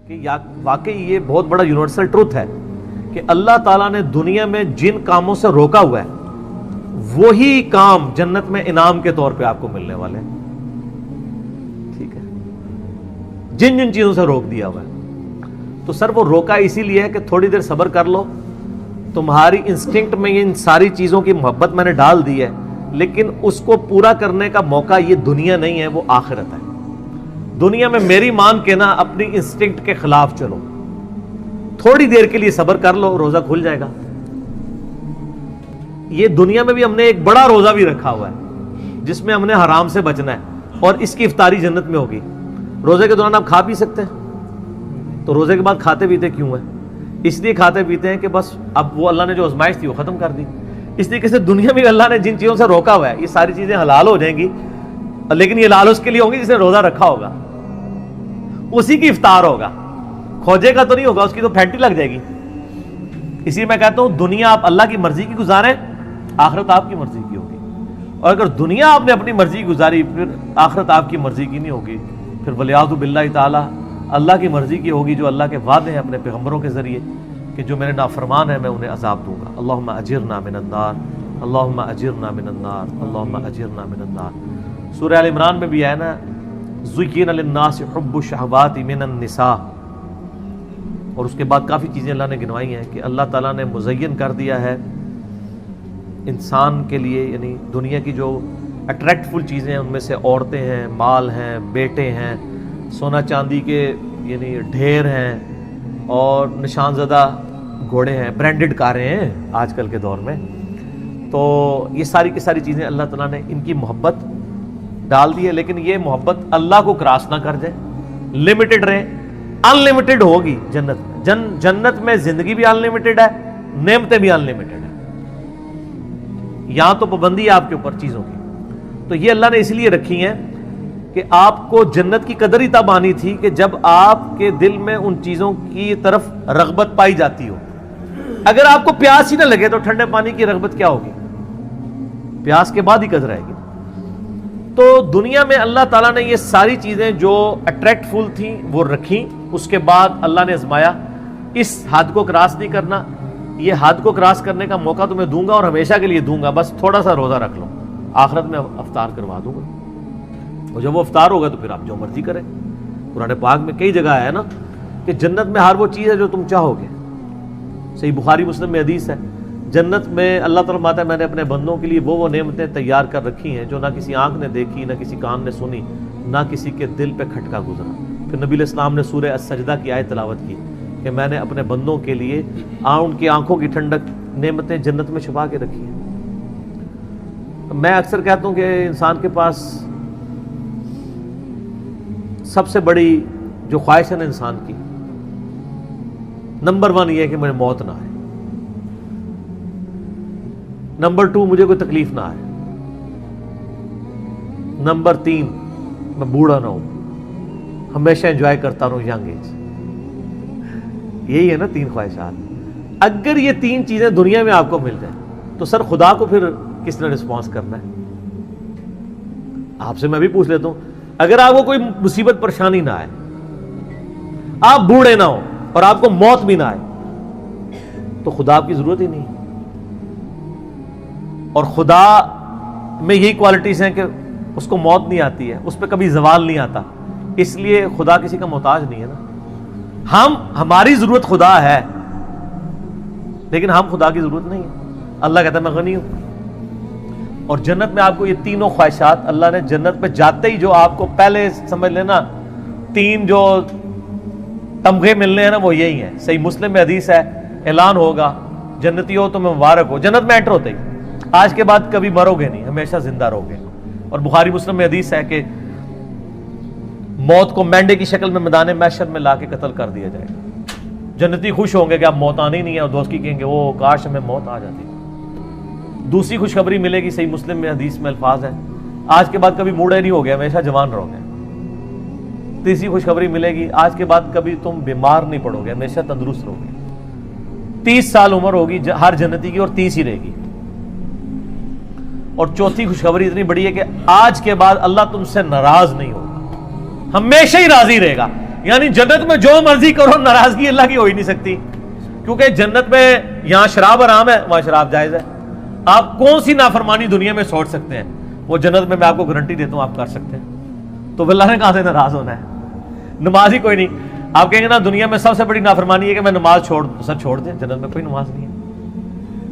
کہ واقعی یہ بہت بڑا یونیورسل ٹروتھ ہے کہ اللہ تعالیٰ نے دنیا میں جن کاموں سے روکا ہوا ہے وہی کام جنت میں انعام کے طور پہ آپ کو ملنے والے ہیں. ٹھیک ہے, جن جن چیزوں سے روک دیا ہوا ہے تو سر وہ روکا اسی لیے ہے کہ تھوڑی دیر صبر کر لو, تمہاری انسٹنکٹ میں ان ساری چیزوں کی محبت میں نے ڈال دی ہے, لیکن اس کو پورا کرنے کا موقع یہ دنیا نہیں ہے, وہ آخرت ہے. دنیا میں میری مان کے نا اپنی انسٹنکٹ کے خلاف چلو, تھوڑی دیر کے لیے صبر کر لو, روزہ کھل جائے گا. یہ دنیا میں بھی ہم نے ایک بڑا روزہ بھی رکھا ہوا ہے جس میں ہم نے حرام سے بچنا ہے, اور اس کی افطاری جنت میں ہوگی. روزے کے دوران آپ کھا پی سکتے ہیں, تو روزے کے بعد کھاتے پیتے کیوں ہیں؟ اس لیے کھاتے پیتے ہیں کہ بس اب وہ اللہ نے جو آزمائش تھی وہ ختم کر دی. اس طریقے سے دنیا میں اللہ نے جن چیزوں سے روکا ہوا ہے یہ ساری چیزیں حلال ہو جائیں گی, لیکن یہ لال اس کے لیے ہوں گی جس نے روزہ رکھا ہوگا, اسی کی افطار ہوگا. کھوجے کا تو نہیں ہوگا, اس کی تو پھینٹی لگ جائے گی. اسی لیے میں کہتا ہوں دنیا آپ اللہ کی مرضی کی گزاریں, آخرت آپ کی مرضی کی ہوگی. اور اگر دنیا آپ نے اپنی مرضی کی گزاری پھر آخرت آپ کی مرضی کی نہیں ہوگی, پھر ولیعوذ باللہ تعالی اللہ کی مرضی کی ہوگی, جو اللہ کے وعدے ہیں اپنے پیغمبروں کے ذریعے کہ جو میرے نافرمان ہیں میں انہیں عذاب دوں گا. اللہم اجرنا من النار, اللہم اجرنا من النار, اللہم اجرنا من النار. سورہ آل عمران میں بھی ہے نا, زُيِّنَ لِلنَّاسِ حُبُّ الشَّهَوَاتِ مِنَ النِّسَاءِ, اور اس کے بعد کافی چیزیں اللہ نے گنوائی ہیں کہ اللہ تعالیٰ نے مزین کر دیا ہے انسان کے لیے, یعنی دنیا کی جو اٹریکٹفل چیزیں ہیں ان میں سے عورتیں ہیں, مال ہیں, بیٹے ہیں, سونا چاندی کے یعنی ڈھیر ہیں, اور نشان زدہ گھوڑے ہیں, برانڈڈ کاریں ہیں آج کل کے دور میں. تو یہ ساری کی ساری چیزیں اللہ تعالیٰ نے ان کی محبت ڈال دی ہے, لیکن یہ محبت اللہ کو کراس نہ کر جائے, لمیٹڈ رہے. ان لمیٹڈ ہوگی جنت میں, جنت میں زندگی بھی ان لمیٹڈ ہے, نعمتیں بھی ان لمیٹڈ ہیں. یہاں تو پابندی ہے آپ کے اوپر چیزوں کی, تو یہ اللہ نے اس لیے رکھی ہیں کہ آپ کو جنت کی قدر ہی تب آنی تھی کہ جب آپ کے دل میں ان چیزوں کی طرف رغبت پائی جاتی ہو. اگر آپ کو پیاس ہی نہ لگے تو ٹھنڈے پانی کی رغبت کیا ہوگی؟ پیاس کے بعد ہی قدر آئے گی. تو دنیا میں اللہ تعالیٰ نے یہ ساری چیزیں جو اٹریکٹ فل تھیں وہ رکھیں, اس کے بعد اللہ نے آزمایا اس حد کو کراس نہیں کرنا, یہ حد کو کراس کرنے کا موقع تمہیں دوں گا اور ہمیشہ کے لیے دوں گا, بس تھوڑا سا روزہ رکھ لو, آخرت میں افطار کروا دوں گا. اور جب وہ افطار ہوگا تو پھر آپ جو مرضی کریں. قرآن پاک میں کئی جگہ ہے نا کہ جنت میں ہر وہ چیز ہے جو تم چاہو گے. صحیح بخاری مسلم میں حدیث ہے, جنت میں اللہ تعالیٰ فرماتا ہے میں نے اپنے بندوں کے لیے وہ نعمتیں تیار کر رکھی ہیں جو نہ کسی آنکھ نے دیکھی, نہ کسی کان نے سنی, نہ کسی کے دل پہ کھٹکا گزرا. پھر نبی علیہ السلام نے سورہ السجدہ کی آیت تلاوت کی کہ میں نے اپنے بندوں کے لیے ان کی آنکھوں کی ٹھنڈک نعمتیں جنت میں چھپا کے رکھی ہیں. میں اکثر کہتا ہوں کہ انسان کے پاس سب سے بڑی جو خواہش ہے نا انسان کی, نمبر 1 یہ ہے کہ مجھے موت نہ آئے, نمبر 2 مجھے کوئی تکلیف نہ آئے, نمبر 3 میں بوڑھا نہ ہوں, ہمیشہ انجوائے کرتا رہوں ینگ ایج. یہی ہے نا 3 خواہشات. اگر یہ 3 چیزیں دنیا میں آپ کو مل جائیں تو سر خدا کو پھر کس طرح رسپانس کرنا ہے؟ آپ سے میں بھی پوچھ لیتا ہوں, اگر آپ کو کوئی مصیبت پریشانی نہ آئے, آپ بوڑھے نہ ہو اور آپ کو موت بھی نہ آئے, تو خدا آپ کی ضرورت ہی نہیں. اور خدا میں یہی کوالٹیز ہیں کہ اس کو موت نہیں آتی ہے, اس پہ کبھی زوال نہیں آتا, اس لیے خدا کسی کا محتاج نہیں ہے نا. ہماری ضرورت خدا ہے لیکن ہم خدا کی ضرورت نہیں ہے. اللہ کہتا ہے میں غنی ہوں. اور جنت میں آپ کو یہ تینوں خواہشات اللہ نے جنت میں جاتے ہی جو آپ کو پہلے سمجھ لینا 3 جو تمغے ملنے ہیں نا وہ یہی ہیں. صحیح مسلم میں حدیث ہے, اعلان ہوگا جنتی ہو تو میں مبارک ہو. جنت میں انٹر ہوتے ہی آج کے بعد کبھی مرو گے نہیں, ہمیشہ زندہ رہو گے. اور بخاری مسلم میں حدیث ہے کہ موت کو مینڈے کی شکل میں میدان محشر میں لا کے قتل کر دیا جائے گا. جنتی خوش ہوں گے کہ اب موت آنی نہیں ہے, اور دوست کی کہیں گے وہ کاش ہمیں موت آ جاتی. دوسری خوشخبری ملے گی, صحیح مسلم میں حدیث میں الفاظ ہے, آج کے بعد کبھی بوڑھے نہیں ہو گئے, ہمیشہ جوان رہو گے. تیسری خوشخبری ملے گی, آج کے بعد کبھی تم بیمار نہیں پڑو گے, ہمیشہ تندرست رہو گے. 30 سال عمر ہوگی ہر جنتی کی اور 30 ہی رہے گی. اور چوتھی خوشخبری اتنی بڑی ہے کہ آج کے بعد اللہ تم سے ناراض نہیں ہوگا, ہمیشہ ہی راضی رہے گا. یعنی جنت میں جو مرضی کرو ناراضگی اللہ کی ہو ہی نہیں سکتی، کیونکہ جنت میں یہاں شراب حرام ہے، وہاں شراب جائز ہے. آپ کون سی نافرمانی دنیا میں سوچ سکتے ہیں، وہ جنت میں آپ کو گارنٹی دیتا ہوں آپ کر سکتے ہیں. تو اللہ نے کہاں سے ناراض ہونا ہے؟ نماز ہی کوئی نہیں. آپ کہیں گے نا دنیا میں سب سے بڑی نافرمانی ہے کہ میں نماز چھوڑ دیں، جنت میں کوئی نماز نہیں ہے.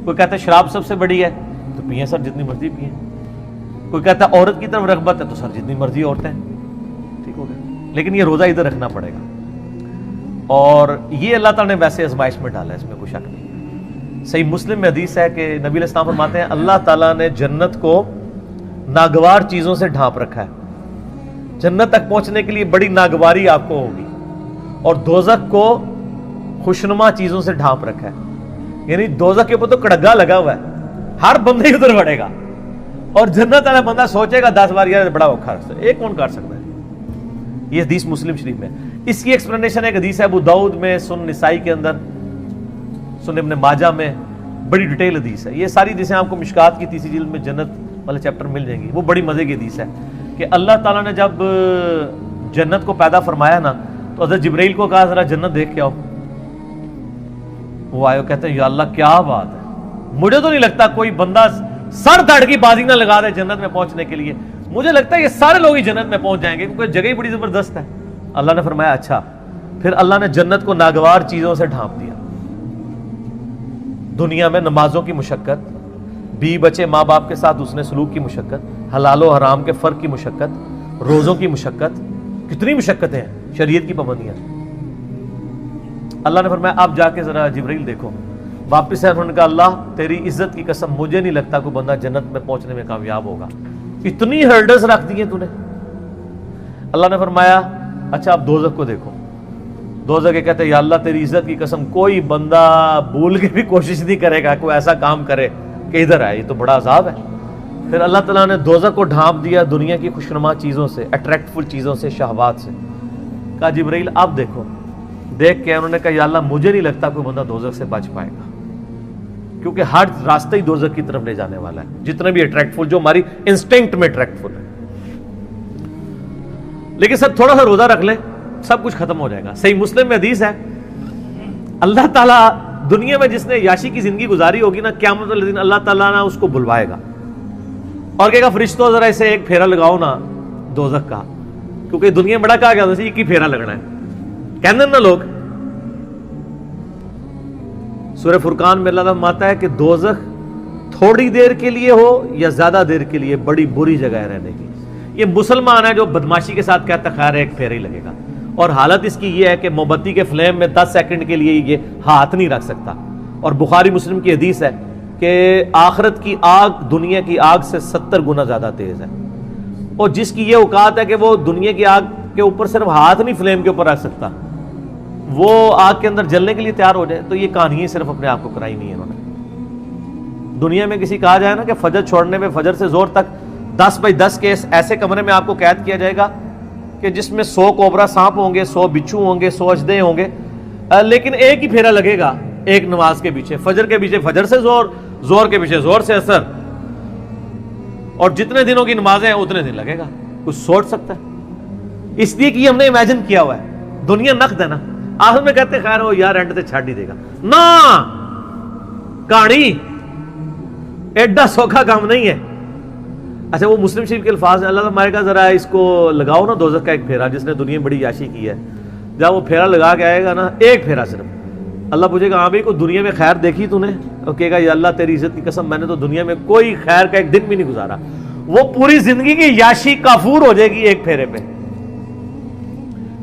کوئی کہتا ہے شراب سب سے بڑی ہے تو پئیں سر جتنی مرضی پئیں. کوئی کہتا ہے عورت کی طرف رغبت ہے تو سر جتنی مرضی عورتیں. ٹھیک ہو گیا، لیکن یہ روزہ ادھر رکھنا پڑے گا. اور یہ اللہ تعالیٰ نے ویسے آزمائش میں ڈالا ہے، اس میں کوئی شک نہیں. صحیح مسلم میں حدیث ہے کہ نبی علیہ السلام فرماتے ہیں اللہ تعالیٰ نے جنت کو ناگوار چیزوں سے ڈھانپ رکھا ہے. جنت تک پہنچنے کے لیے بڑی ناگواری آپ کو ہوگی، اور دوزخ کو خوشنما چیزوں سے ڈھانپ رکھا ہے. یعنی دوزخ کے اوپر تو کڑگا لگا ہوا ہے، ہر بندے ہی ادھر بڑھے گا، اور جنت والا بندہ سوچے گا 10 بار یار بڑا اوکھا ہے، ایک کون کاٹ سکتا ہے. یہ حدیث مسلم شریف میں. اس کی ایکسپلینیشن ایک حدیث ہے ابو داؤد میں، سنن نسائی کے اندر، سنن ابن ماجہ میں، بڑی ڈیٹیل حدیث ہے. یہ ساری حدیثیں آپ کو مشکات کی تیسری جلد میں جنت والے چیپٹر مل جائیں گی. وہ بڑی مزے کی حدیث ہے کہ اللہ تعالیٰ نے جب جنت کو پیدا فرمایا نا تو حضرت جبرائیل کو کہا ذرا جنت دیکھ کے آؤ. وہ آئے کہتے ہیں یا اللہ کیا بات ہے، مجھے تو نہیں لگتا کوئی بندہ سر دھڑ کی بازی نہ لگا دے جنت میں پہنچنے کے لیے. مجھے لگتا ہے یہ سارے لوگ ہی جنت میں پہنچ جائیں گے کیونکہ جگہ ہی بڑی زبردست ہے. اللہ نے فرمایا اچھا. پھر اللہ نے جنت کو ناگوار چیزوں سے ڈھانپ دیا. دنیا میں نمازوں کی مشقت، بیوی بچے ماں باپ کے ساتھ اس نے سلوک کی مشقت، حلال و حرام کے فرق کی مشقت، روزوں کی مشقت، کتنی مشقتیں ہیں، شریعت کی پابندیاں. اللہ نے فرمایا آپ جا کے ذرا جبرائیل دیکھو. واپس ہے، انہوں نے کہا اللہ تیری عزت کی قسم مجھے نہیں لگتا کوئی بندہ جنت میں پہنچنے میں کامیاب ہوگا، اتنی ہرڈلز رکھ دی ہیں تو نے. اللہ نے فرمایا اچھا آپ دوزخ کو دیکھو. دوزخ کے کہتے ہیں یا اللہ تیری عزت کی قسم کوئی بندہ بھول کے بھی کوشش نہیں کرے گا کوئی ایسا کام کرے کہ ادھر آئے، یہ تو بڑا عذاب ہے. پھر اللہ تعالیٰ نے دوزخ کو ڈھانپ دیا دنیا کی خوشنما چیزوں سے، اٹریکٹفل چیزوں سے، شہوات سے. کہا جبرائیل آپ دیکھو. دیکھ کے انہوں نے کہا یا اللہ مجھے نہیں لگتا کوئی بندہ دوزخ سے بچ پائے گا، کیونکہ ہر راستہ ہی دوزخ کی طرف لے جانے والا ہے، جتنے بھی اٹریکٹفل جو ہماری انسٹنکٹ میں اٹریکٹفل ہے. لیکن سر تھوڑا سا روزہ رکھ لیں سب کچھ ختم ہو جائے گا. صحیح مسلم میں حدیث ہے اللہ تعالیٰ دنیا میں جس نے یاشی کی زندگی گزاری ہوگی نا، قیامت والے دن اللہ تعالیٰ نا اس کو بلوائے گا اور کہے گا فرشتوں ذرا اسے ایک پھیرا لگاؤ نا دوزخ کا، کیونکہ دنیا میں بڑا کہا گیا ایک ہی پھیرا لگنا ہے. کہنے نا لوگ. سورہ فرقان میں اللہ تعالیٰ فرماتا ہے کہ دوزخ تھوڑی دیر کے لیے ہو یا زیادہ دیر کے لیے بڑی بری جگہ ہے رہنے کی. یہ مسلمان ہے جو بدماشی کے ساتھ کہتا خیر ایک پھیرا ہی لگے گا، اور حالت اس کی یہ ہے کہ موم بتی کے فلیم میں 10 سیکنڈ کے لیے یہ ہاتھ نہیں رکھ سکتا. اور بخاری مسلم کی حدیث ہے کہ آخرت کی آگ دنیا کی آگ سے 70 گنا زیادہ تیز ہے، اور جس کی یہ اوقات ہے کہ وہ دنیا کی آگ کے اوپر صرف ہاتھ نہیں فلیم کے اوپر رکھ سکتا، وہ آگ کے اندر جلنے کے لیے تیار ہو جائے. تو یہ کہانی صرف اپنے آپ کو کرائی نہیں ہے انہوں نے. دنیا میں کسی کہا جائے نا کہ فجر چھوڑنے میں فجر سے زور تک 10 بائی 10 کے ایسے کمرے میں آپ کو قید کیا جائے گا کہ جس میں 100 کوبرا سانپ ہوں گے، 100 بچھو ہوں گے، 100 اژدھے ہوں گے، لیکن ایک ہی پھیرا لگے گا ایک نماز کے پیچھے، فجر کے پیچھے فجر سے زور، زور کے پیچھے زور سے اثر، اور جتنے دنوں کی نمازیں ہیں اتنے دن لگے گا. کچھ سوچ سکتا ہے؟ اس لیے کہ ہم نے امیجن کیا ہوا ہے. دنیا نقد ہے نا، آخر میں کہتے خیر ہو یار اینڈ تے چھاڑ ہی دے گا نا، کہانی ایڈا سوکھا کام نہیں ہے. اچھا وہ مسلم شریف کے الفاظ ہیں، اللہ تعالیٰ ہمارے کا ذرا اس کو لگاؤ نا دوزخ کا ایک پھیرا، جس نے دنیا میں بڑی یاشی کی ہے. جب وہ پھیرا لگا کے آئے گا نا، ایک پھیرا صرف، اللہ پوچھے گا ہاں بھائی کوئی دنیا میں خیر دیکھی تو نے؟ اور کہے گا یا اللہ تیری عزت کی قسم میں نے تو دنیا میں کوئی خیر کا ایک دن بھی نہیں گزارا. وہ پوری زندگی کی یاشی کافور ہو جائے گی ایک پھیرے پہ.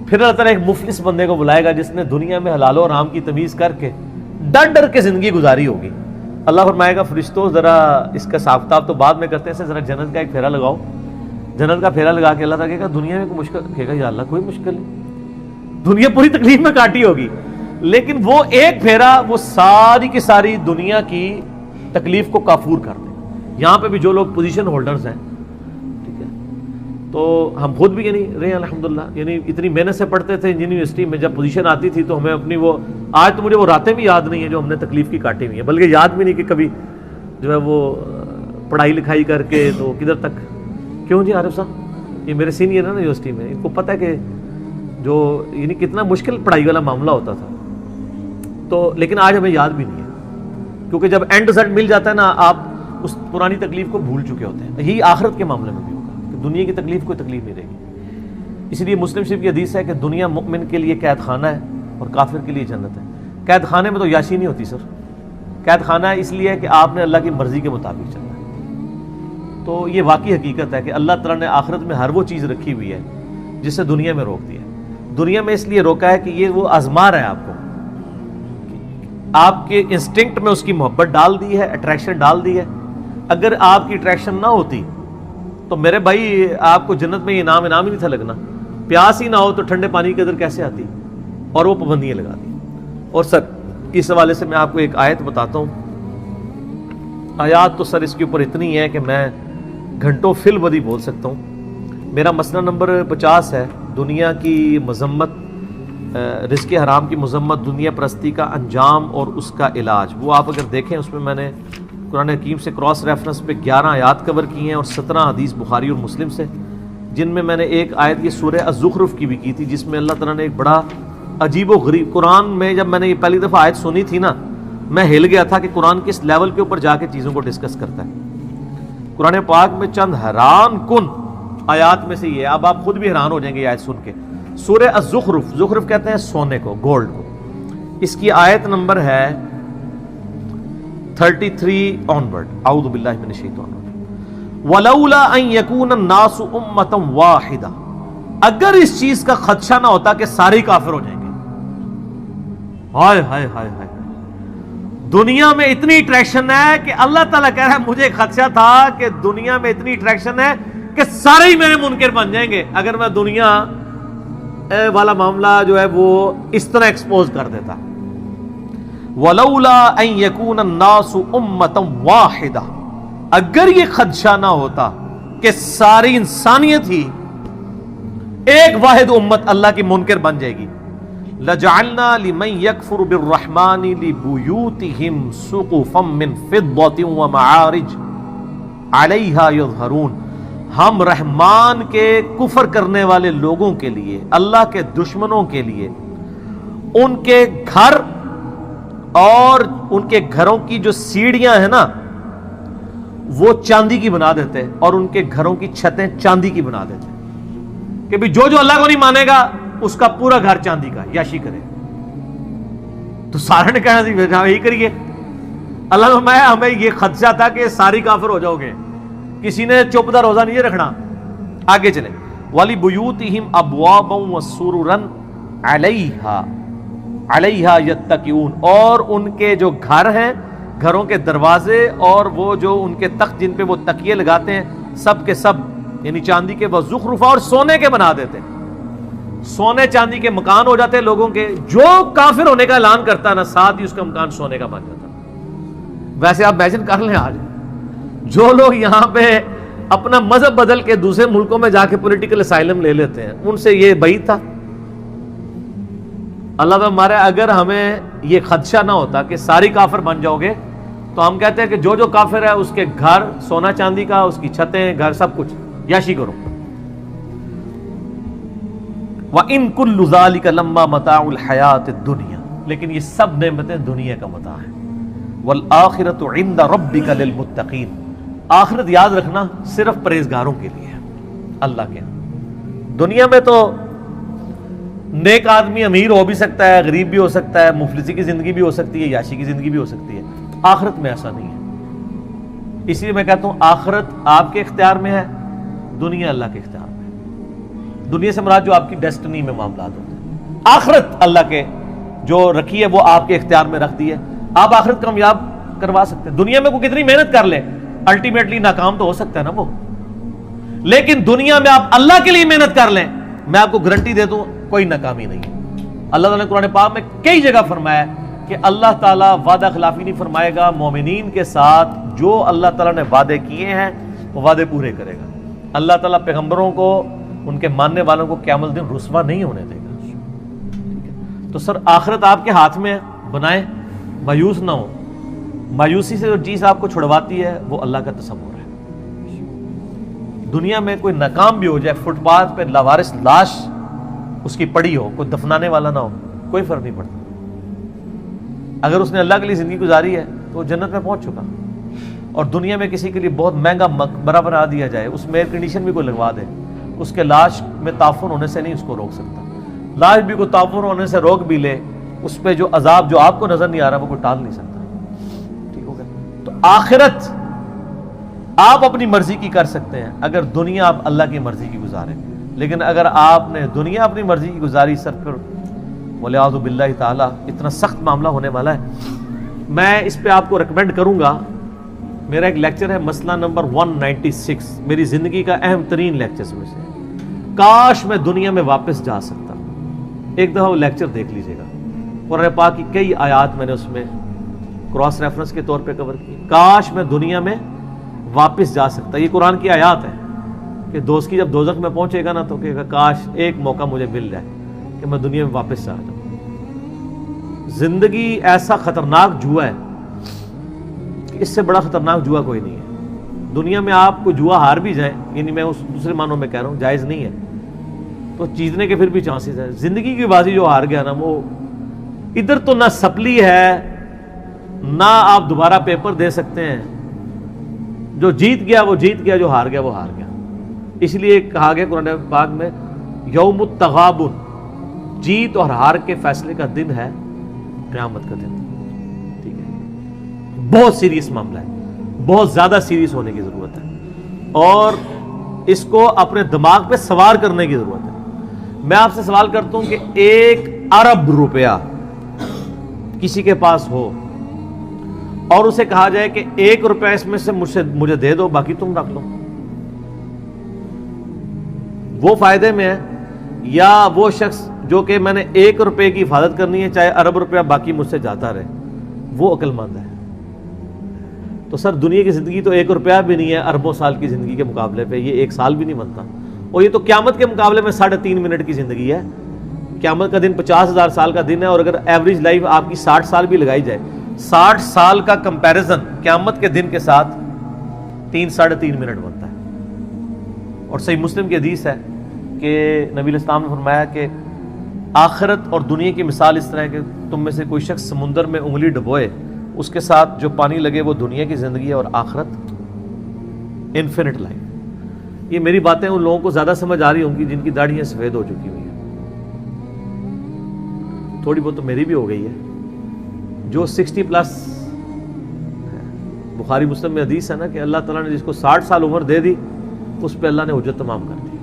پھر اللہ تعالیٰ ایک مفلس بندے کو بلائے گا جس نے دنیا میں حلال و حرام کی تمیز کر کے ڈر ڈر کے زندگی گزاری ہوگی. اللہ فرمائے گا فرشتوں ذرا اس کا حساب کتاب تو بعد میں کرتے ہیں، ذرا جنت کا ایک پھیرا لگاؤ. جنت کا پھیرا لگا کے اللہ تعالیٰ کہے گا دنیا میں کوئی مشکل؟ کہے گا یا اللہ کوئی مشکل نہیں، دنیا پوری تکلیف میں کاٹی ہوگی، لیکن وہ ایک پھیرا وہ ساری کی ساری دنیا کی تکلیف کو کافور کر دے. یہاں پہ بھی جو لوگ پوزیشن ہولڈرز ہیں، ٹھیک ہے، تو ہم خود بھی یعنی رہے الحمدللہ، یعنی اتنی محنت سے پڑھتے تھے یونیورسٹی میں، جب پوزیشن آتی تھی تو ہمیں اپنی وہ آج تو مجھے وہ راتیں بھی یاد نہیں ہیں جو ہم نے تکلیف کی کاٹی ہوئی ہیں، بلکہ یاد بھی نہیں کہ کبھی جو ہے وہ پڑھائی لکھائی کر کے تو کدھر تک. کیوں جی عارف صاحب یہ میرے سینئر ہے نا یونیورسٹی میں، ان کو پتہ ہے کہ جو یعنی کتنا مشکل پڑھائی والا معاملہ ہوتا تھا. تو لیکن آج ہمیں یاد بھی نہیں ہے, کیونکہ جب اینڈ رزلٹ مل جاتا ہے نا, آپ اس پرانی تکلیف کو بھول چکے ہوتے ہیں. یہی آخرت کے معاملے میں بھی ہوگا کہ دنیا کی تکلیف کوئی تکلیف نہیں رہے گی. اس لیے مسلم شریف کی حدیث ہے کہ دنیا مؤمن کے لیے قید خانہ ہے اور کافر کے لیے جنت ہے. قید خانے میں تو یاشی نہیں ہوتی سر. قید خانہ اس لیے کہ آپ نے اللہ کی مرضی کے مطابق چلنا ہے. تو یہ واقعی حقیقت ہے کہ اللہ تعالیٰ نے آخرت میں ہر وہ چیز رکھی ہوئی ہے جس سے دنیا میں روک دیا ہے. دنیا میں اس لیے روکا ہے کہ یہ وہ آزما رہا ہے آپ کو, آپ کے انسٹنکٹ میں اس کی محبت ڈال دی ہے, اٹریکشن ڈال دی ہے. اگر آپ کی اٹریکشن نہ ہوتی تو میرے بھائی آپ کو جنت میں یہ انعام ہی نہیں تھا لگنا. پیاس ہی نہ ہو تو ٹھنڈے پانی کی قدر کیسے آتی, اور وہ پابندیاں لگا دی. اور سر اس حوالے سے میں آپ کو ایک آیت بتاتا ہوں. آیات تو سر اس کے اوپر اتنی ہے کہ میں گھنٹوں فی البدی بول سکتا ہوں. میرا مسئلہ نمبر 50 ہے, دنیا کی مذمت, رزق حرام کی مذمت, دنیا پرستی کا انجام اور اس کا علاج. وہ آپ اگر دیکھیں اس میں نے قرآن حکیم سے کراس ریفرنس پہ 11 آیات کور کی ہیں اور 17 حدیث بخاری اور مسلم سے, جن میں نے ایک آیت یہ سورہ الزخرف کی بھی کی تھی, جس میں اللہ تعالیٰ نے ایک بڑا عجیب و غریب, قرآن میں جب میں نے یہ پہلی دفعہ آیت سنی تھی نا, میں ہل گیا تھا کہ قرآن کس لیول کے اوپر جا کے چیزوں کو ڈسکس کرتا ہے. قرآن پاک میں چند حیران کن آیات میں سے یہ, اب آپ خود بھی حیران ہو جائیں گے یہ آیت سن کے. سورہ الزخرف, زخرف کہتے ہیں سونے کو, گولڈ کو. اس کی آیت نمبر ہے 33 آنورڈ. اعوذ باللہ من الشیطان الرجیم. ولولا ان یکون الناس امۃ واحدہ, اگر اس چیز کا خدشہ نہ ہوتا کہ سارے کافر ہو جائیں گے. ہائے ہائے ہائے ہائے, دنیا میں اتنی اٹریکشن ہے کہ اللہ تعالیٰ کہہ رہا ہے مجھے خدشہ تھا کہ دنیا میں اتنی اٹریکشن ہے کہ سارے ہی میرے منکر بن جائیں گے اگر میں دنیا والا معاملہ جو ہے وہ اس طرح ایکسپوز کر دیتا. وَلَوْلَا أَن يَكُونَ النَّاسُ أُمَّةً وَاحِدَةً, اگر یہ خدشہ نہ ہوتا کہ ساری انسانیت ہی ایک واحد امت اللہ کی منکر بن جائے گی. لَجَعَلْنَا لِمَن يَكْفُرُ بِالرَّحْمَنِ لِبُيُوتِهِمْ سُقُفًا مِّن فِضَّةٍ وَمَعَارِجَ عَلَيْهَا يَظْهَرُونَ, ہم رحمان کے کفر کرنے والے لوگوں کے لیے, اللہ کے دشمنوں کے لیے, ان کے گھر اور ان کے گھروں کی جو سیڑھیاں ہیں نا وہ چاندی کی بنا دیتے, اور ان کے گھروں کی چھتیں چاندی کی بنا دیتے کہ بھی جو اللہ کو نہیں مانے گا اس کا پورا گھر چاندی کا, یاشی کرے. تو سارے نے کہنا یہی کریے. اللہ میں ہمیں یہ خدشہ تھا کہ ساری کافر ہو جاؤ گے, کسی نے چپ دا روزہ نہیں رکھنا. آگے چلے. وَلِبُيُوتِهِمْ أَبْوَابًا وَسُرُرًا عَلَيْهَا يَتَّكِئُونَ, اور ان کے جو گھر ہیں, گھروں کے دروازے اور وہ جو ان کے تخت جن پہ وہ تکیے لگاتے ہیں, سب کے سب یعنی چاندی کے, وزخرفا, اور سونے کے بنا دیتے. سونے چاندی کے مکان ہو جاتے لوگوں کے. جو کافر ہونے کا اعلان کرتا ہے نا, ساتھ ہی اس کا مکان سونے کا بن جاتا. ویسے آپ امیجن کر لیں, آج جو لوگ یہاں پہ اپنا مذہب بدل کے دوسرے ملکوں میں جا کے پولیٹیکل اسائلم لے لیتے ہیں, ان سے یہ بعید تھا. اللہ تعالیٰ ہمارے, اگر ہمیں یہ خدشہ نہ ہوتا کہ ساری کافر بن جاؤ گے تو ہم کہتے ہیں کہ جو کافر ہے اس کے گھر سونا چاندی کا, اس کی چھتیں, گھر, سب کچھ یاشی کرو. وَإِن كُلُّ ذَلِكَ لَمَّا مَتَاعُ الْحَيَاةِ الدُّنْيَا, لیکن یہ سب نعمتیں دنیا کا متاع ہیں. وَالْآخِرَةُ عِنْدَ رَبِّكَ لِلْمُتَّقِينَ, آخرت یاد رکھنا صرف پرہیزگاروں کے لیے ہے اللہ کے. دنیا میں تو نیک آدمی امیر ہو بھی سکتا ہے, غریب بھی ہو سکتا ہے, مفلسی کی زندگی بھی ہو سکتی ہے, یاشی کی زندگی بھی ہو سکتی ہے. آخرت میں ایسا نہیں ہے. اس لیے میں کہتا ہوں آخرت آپ کے اختیار میں ہے, دنیا اللہ کے اختیار میں ہے. دنیا سے مراد جو آپ کی ڈیسٹنی میں معاملات ہوتے ہیں, آخرت اللہ کے جو رکھی ہے وہ آپ کے اختیار میں رکھ دی ہے. آپ آخرت کامیاب کروا سکتے ہیں. دنیا میں کوئی کتنی محنت کر لے الٹیمیٹلی ناکام تو ہو سکتا ہے نا وہ, لیکن دنیا میں آپ اللہ کے لیے محنت کر لیں, میں آپ کو گارنٹی دے دوں کوئی ناکامی نہیں ہے. اللہ تعالیٰ نے قرآن پاک میں کئی جگہ فرمایا کہ اللہ تعالیٰ وعدہ خلافی نہیں فرمائے گا. مومنین کے ساتھ جو اللہ تعالیٰ نے وعدے کیے ہیں وہ وعدے پورے کرے گا. اللہ تعالیٰ پیغمبروں کو, ان کے ماننے والوں کو قیامت دن رسوا نہیں ہونے دے گا. تو سر آخرت آپ کے ہاتھ میں ہے, بنائیں, مایوس نہ ہو. مایوسی سے جو چیز آپ کو چھڑواتی ہے وہ اللہ کا تصور ہے. دنیا میں کوئی ناکام بھی ہو جائے, فٹ پاتھ پہ لاوارث لاش اس کی پڑی ہو، کوئی دفنانے والا نہ ہو، کوئی فرق نہیں پڑتا. اگر اس نے اللہ کے لیے زندگی گزاری ہے تو وہ جنت میں پہنچ چکا. اور دنیا میں کسی کے لیے بہت مہنگا مقبرہ بنا دیا جائے، اس میں ایئر کنڈیشن بھی کوئی لگوا دے، اس کے لاش میں تعفن ہونے سے نہیں اس کو روک سکتا. لاش بھی کوئی تعفن ہونے سے روک بھی لے، اس پہ جو عذاب جو آپ کو نظر نہیں آ رہا وہ کوئی ٹال نہیں سکتا. ٹھیک ہو گیا؟ تو آخرت آپ اپنی مرضی کی کر سکتے ہیں اگر دنیا آپ اللہ کی مرضی کی گزاریں. لیکن اگر آپ نے دنیا اپنی مرضی کی گزاری سر پھر والعیاذ باللہ تعالی اتنا سخت معاملہ ہونے والا ہے. میں اس پہ آپ کو ریکمینڈ کروں گا، میرا ایک لیکچر ہے مسئلہ نمبر 196، میری زندگی کا اہم ترین لیکچرز میں سے. کاش میں دنیا میں واپس جا سکتا. ایک دفعہ وہ لیکچر دیکھ لیجئے گا. قرآن پاک کی کئی آیات میں نے اس میں کراس ریفرنس کے طور پہ کور کی. کاش میں دنیا میں واپس جا سکتا. یہ قرآن کی آیات ہے کہ دوست کی جب دوزخ میں پہنچے گا نا تو کہے گا کاش ایک موقع مجھے مل جائے کہ میں دنیا میں واپس جا جاؤں. زندگی ایسا خطرناک جوا ہے کہ اس سے بڑا خطرناک جوا کوئی نہیں ہے. دنیا میں آپ کو جوا ہار بھی جائیں، یعنی میں اس دوسرے معنوں میں کہہ رہا ہوں جائز نہیں ہے، تو جیتنے کے پھر بھی چانسز ہیں. زندگی کی بازی جو ہار گیا نا وہ ادھر تو نہ سپلی ہے نہ آپ دوبارہ پیپر دے سکتے ہیں. جو جیت گیا وہ جیت گیا، جو ہار گیا وہ ہار گیا. اس لیے کہا گیا قرآن پاک میں یوم التغابن، جیت اور ہار کے فیصلے کا دن ہے قیامت کا دن. ٹھیک ہے؟ بہت سیریس معاملہ ہے، بہت زیادہ سیریس ہونے کی ضرورت ہے اور اس کو اپنے دماغ پہ سوار کرنے کی ضرورت ہے. میں آپ سے سوال کرتا ہوں کہ 1 ارب روپیہ کسی کے پاس ہو اور اسے کہا جائے کہ 1 روپیہ اس میں سے مجھے دے دو، باقی تم رکھ لو، وہ فائدے میں ہے یا وہ شخص جو کہ میں نے 1 روپے کی حفاظت کرنی ہے چاہے ارب روپیہ باقی مجھ سے جاتا رہے، وہ عقل مند ہے؟ تو سر دنیا کی زندگی تو 1 روپیہ بھی نہیں ہے اربوں سال کی زندگی کے مقابلے پہ. یہ 1 سال بھی نہیں بنتا، اور یہ تو قیامت کے مقابلے میں 3.5 منٹ کی زندگی ہے. قیامت کا دن 50,000 سال کا دن ہے، اور اگر ایوریج لائف آپ کی 60 سال بھی لگائی جائے، 60 سال کا کمپیریزن قیامت کے دن کے ساتھ 3.5 منٹ بنتا ہے. اور صحیح مسلم کی حدیث ہے کہ نبی علیہ السلام نے فرمایا کہ آخرت اور دنیا کی مثال اس طرح ہے کہ تم میں سے کوئی شخص سمندر میں انگلی ڈبوئے، اس کے ساتھ جو پانی لگے وہ دنیا کی زندگی ہے اور آخرت انفینٹ لائف. یہ میری باتیں ان لوگوں کو زیادہ سمجھ آ رہی ہوں گی جن کی داڑھیاں سفید ہو چکی ہوئی ہیں. تھوڑی بہت تو میری بھی ہو گئی ہے. جو 60 پلس، بخاری مسلم میں حدیث ہے نا کہ اللہ تعالیٰ نے جس کو 60 سال عمر دے دی اس پہ اللہ نے حجت تمام کر دی.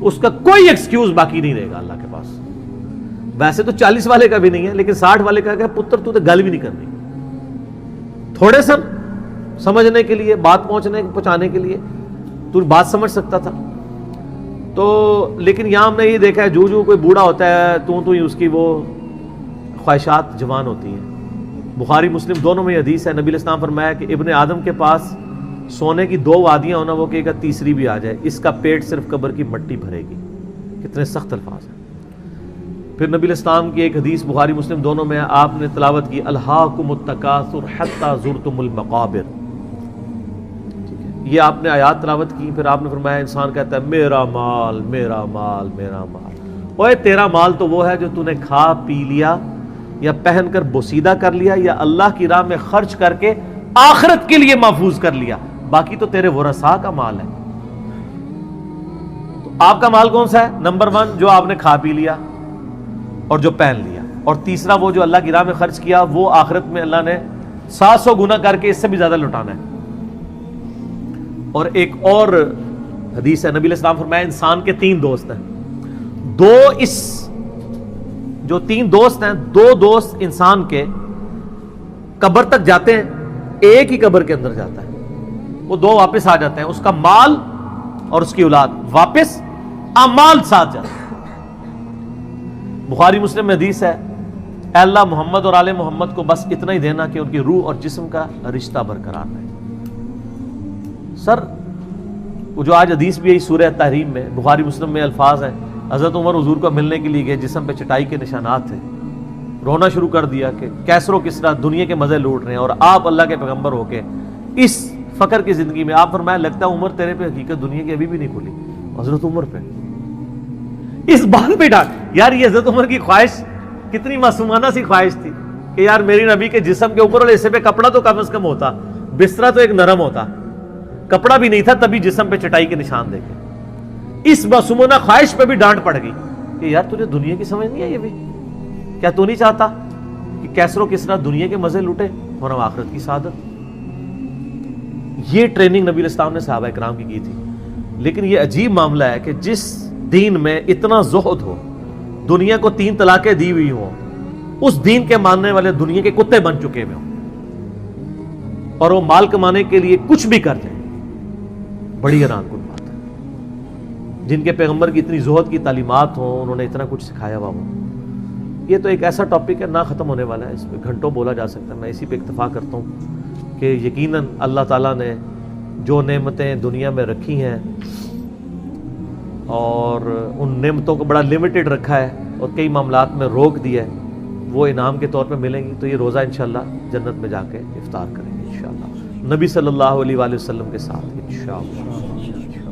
اس کا کوئی ایکسکیوز باقی نہیں رہے گا اللہ کے پاس. ویسے تو 40 والے کا بھی نہیں ہے، لیکن 60 والے کا کہ پتر تو گل بھی نہیں کرنی. تھوڑے سا سمجھنے کے لیے، بات پہنچانے کے لیے تو بات سمجھ سکتا تھا. تو لیکن یہاں ہم نے یہ دیکھا ہے جو کوئی بوڑھا ہوتا ہے تو ہی اس کی وہ خواہشات جوان ہوتی ہیں. بخاری مسلم دونوں میں حدیث ہے، نبی علیہ السلام فرمایا کہ ابن آدم کے پاس سونے کی 2 وادیاں ہونا، وہ کہے گا تیسری بھی آ جائے، اس کا پیٹ صرف قبر کی مٹی بھرے گی. کتنے سخت الفاظ ہیں. پھر نبی علیہ السلام کی ایک حدیث بخاری مسلم دونوں میں آپ نے تلاوت کی الہاکم التکاثر حتی زرتم المقابر. ٹھیک ہے، یہ آپ نے آیات تلاوت کی. پھر آپ نے فرمایا انسان کہتا ہے میرا مال میرا مال میرا مال. اوے تیرا مال تو وہ ہے جو تو نے کھا پی لیا یا پہن کر بوسیدہ کر لیا یا اللہ کی راہ میں خرچ کر کے آخرت کے لیے محفوظ کر لیا، باقی تو تیرے ورثاء کا مال ہے. تو آپ کا مال کون سا ہے؟ نمبر 1 جو آپ نے کھا پی لیا اور جو پہن لیا، اور تیسرا وہ جو اللہ کی راہ میں خرچ کیا، وہ آخرت میں اللہ نے 700 گنا کر کے اس سے بھی زیادہ لوٹانا ہے. اور ایک اور حدیث ہے، نبی علیہ السلام فرمایا انسان کے 3 دوست ہیں. جو 3 دوست ہیں، 2 دوست انسان کے قبر تک جاتے ہیں، ایک ہی قبر کے اندر جاتا ہے، وہ 2 واپس آ جاتے ہیں. اس کا مال اور اس کی اولاد واپس، اعمال ساتھ جاتے ہیں. بخاری مسلم میں حدیث ہے اے اللہ محمد اور آل محمد کو بس اتنا ہی دینا کہ ان کی روح اور جسم کا رشتہ برقرار رہے. سر وہ جو آج حدیث بھی ہے سورہ تحریم میں، بخاری مسلم میں الفاظ ہیں حضرت عمر حضور کو ملنے کے لیے گئے، جسم پہ چٹائی کے نشانات تھے، رونا شروع کر دیا کہ کیسر و کسرا دنیا کے مزے لوٹ رہے ہیں اور آپ اللہ کے پیغمبر ہو کے اس فقر کی زندگی میں. آپ فرمایا لگتا ہے عمر تیرے پہ حقیقت دنیا کی ابھی بھی نہیں کھلی. حضرت عمر پہ اس بات پہ ڈانٹ. یار یہ حضرت عمر کی خواہش کتنی معصومانہ سی خواہش تھی کہ یار میری نبی کے جسم کے اوپر والے حصے پہ کپڑا تو کم از کم ہوتا, بسترا تو ایک نرم ہوتا, کپڑا بھی نہیں تھا تبھی جسم پہ چٹائی کے نشان دیکھے. اس معصومانہ خواہش پہ بھی ڈانٹ پڑ گئی کہ یار تجھے دنیا کی سمجھ نہیں ہے, یہ بھی کیا تو نہیں چاہتا کہ کیسر و کسرا دنیا کے مزے لوٹے اور ہم آخرت کی سعادت. یہ ٹریننگ نبی علیہ السلام نے صحابہ کرام کی تھی. لیکن یہ عجیب معاملہ ہے کہ جس دین میں اتنا زہد ہو, دنیا کو 3 طلاقیں دی ہوئی ہوں, اس دین کے ماننے والے دنیا کے کتے بن چکے ہوئے ہوں اور وہ مال کمانے کے لیے کچھ بھی کر جائیں. بڑی حیران کن بات ہے. جن کے پیغمبر کی اتنی زہد کی تعلیمات ہوں, انہوں نے اتنا کچھ سکھایا ہوا ہو. یہ تو ایک ایسا ٹاپک ہے نہ ختم ہونے والا ہے, اس پہ گھنٹوں بولا جا سکتا ہے. میں اسی پہ اکتفا کرتا ہوں کہ یقیناً اللہ تعالیٰ نے جو نعمتیں دنیا میں رکھی ہیں اور ان نعمتوں کو بڑا لمیٹڈ رکھا ہے اور کئی معاملات میں روک دیا ہے, وہ انعام کے طور پہ ملیں گی. تو یہ روزہ انشاءاللہ جنت میں جا کے افطار کریں گے انشاءاللہ, نبی صلی اللہ علیہ وآلہ وسلم کے ساتھ انشاءاللہ.